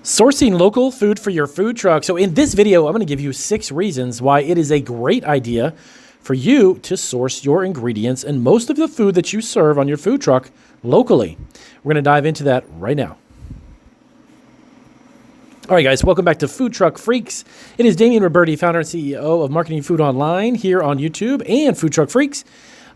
Sourcing local food for your food truck. So in this video, I'm going to give you 6 reasons why it is a great idea for you to source your ingredients and most of the food that you serve on your food truck locally. We're going to dive into that right now. All right, guys, welcome back to Food Truck Freaks. It is Damian Roberti, founder and CEO of Marketing Food Online here on YouTube and Food Truck Freaks.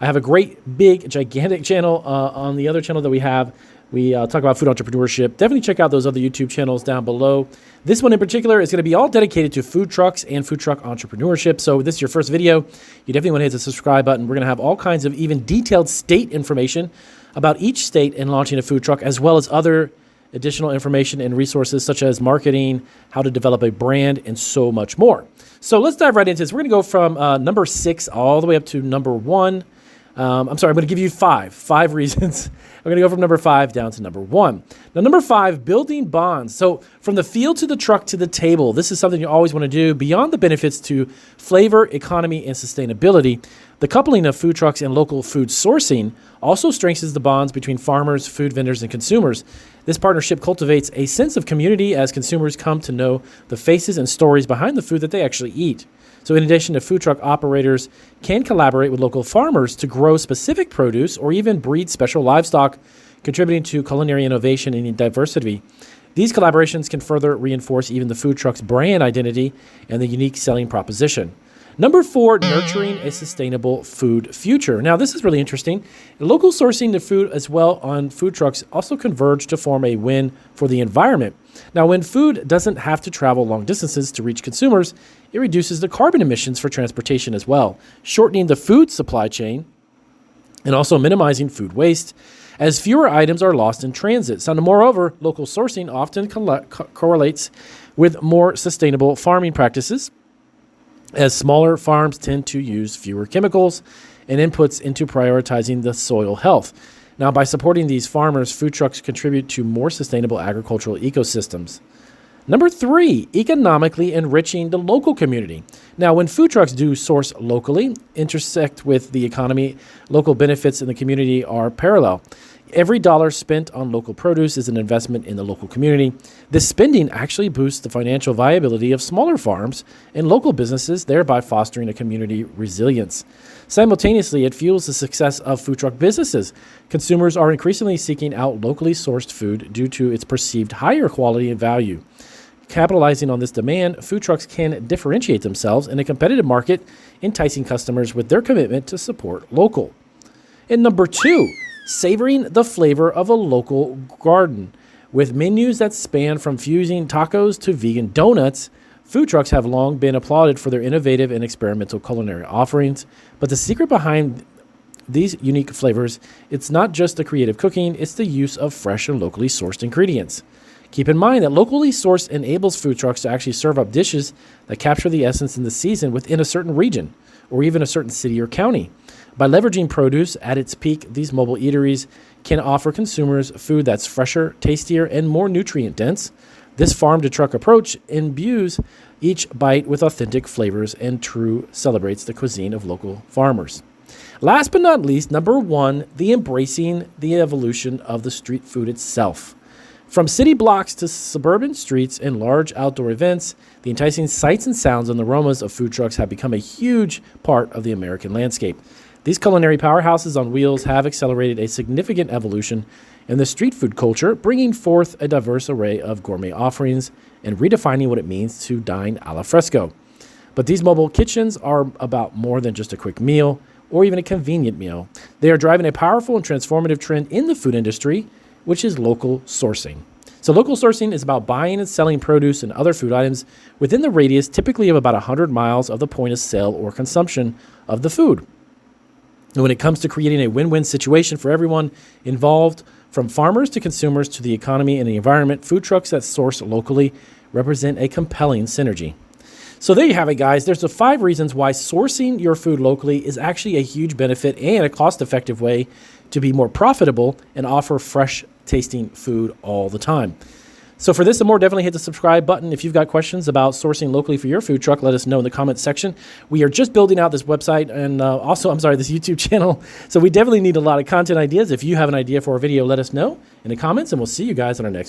I have a great, big, gigantic channel on the other channel that we have. We talk about food entrepreneurship. Definitely check out those other YouTube channels down below. This one in particular is going to be all dedicated to food trucks and food truck entrepreneurship. So if this is your first video, you definitely want to hit the subscribe button. We're going to have all kinds of even detailed state information about each state and launching a food truck, as well as other additional information and resources such as marketing, how to develop a brand, and so much more. So let's dive right into this. We're going to go from number 6 all the way up to number 1. I'm going to give you five reasons. I'm going to go from number 5 down to number 1. Now, number 5, building bonds. So from the field to the truck to the table, this is something you always want to do. Beyond the benefits to flavor, economy, and sustainability, the coupling of food trucks and local food sourcing also strengthens the bonds between farmers, food vendors, and consumers. This partnership cultivates a sense of community as consumers come to know the faces and stories behind the food that they actually eat. So in addition to food truck operators can collaborate with local farmers to grow specific produce or even breed special livestock, contributing to culinary innovation and diversity. These collaborations can further reinforce even the food truck's brand identity and the unique selling proposition. Number 4, nurturing a sustainable food future. Now, this is really interesting. Local sourcing the food as well on food trucks also converge to form a win for the environment. Now, when food doesn't have to travel long distances to reach consumers, it reduces the carbon emissions for transportation as well, shortening the food supply chain and also minimizing food waste, as fewer items are lost in transit. So, moreover, local sourcing often correlates with more sustainable farming practices, as smaller farms tend to use fewer chemicals and inputs into prioritizing the soil health. Now, by supporting these farmers, food trucks contribute to more sustainable agricultural ecosystems. Number 3, economically enriching the local community. Now, when food trucks do source locally, intersect with the economy, local benefits in the community are parallel. Every dollar spent on local produce is an investment in the local community. This spending actually boosts the financial viability of smaller farms and local businesses, thereby fostering a community resilience. Simultaneously, it fuels the success of food truck businesses. Consumers are increasingly seeking out locally sourced food due to its perceived higher quality and value. Capitalizing on this demand, food trucks can differentiate themselves in a competitive market, enticing customers with their commitment to support local. And number 2, savoring the flavor of a local garden. With menus that span from fusing tacos to vegan donuts, food trucks have long been applauded for their innovative and experimental culinary offerings. But the secret behind these unique flavors, it's not just the creative cooking, it's the use of fresh and locally sourced ingredients. Keep in mind that locally sourced enables food trucks to actually serve up dishes that capture the essence in the season within a certain region or even a certain city or county. By leveraging produce at its peak, these mobile eateries can offer consumers food that's fresher, tastier, and more nutrient-dense. This farm-to-truck approach imbues each bite with authentic flavors and true celebrates the cuisine of local farmers. Last but not least, number 1, the embracing the evolution of the street food itself. From city blocks to suburban streets and large outdoor events, the enticing sights and sounds and aromas of food trucks have become a huge part of the American landscape. These culinary powerhouses on wheels have accelerated a significant evolution in the street food culture, bringing forth a diverse array of gourmet offerings and redefining what it means to dine a la fresco. But these mobile kitchens are about more than just a quick meal or even a convenient meal. They are driving a powerful and transformative trend in the food industry, which is local sourcing. So local sourcing is about buying and selling produce and other food items within the radius typically of about 100 miles of the point of sale or consumption of the food. And when it comes to creating a win-win situation for everyone involved, from farmers to consumers to the economy and the environment, food trucks that source locally represent a compelling synergy. So there you have it, guys. There's the 5 reasons why sourcing your food locally is actually a huge benefit and a cost-effective way to be more profitable and offer fresh tasting food all the time. So for this and more, definitely hit the subscribe button. If you've got questions about sourcing locally for your food truck, let us know in the comments section. We are just building out this website and this YouTube channel. So we definitely need a lot of content ideas. If you have an idea for a video, let us know in the comments, and we'll see you guys on our next video.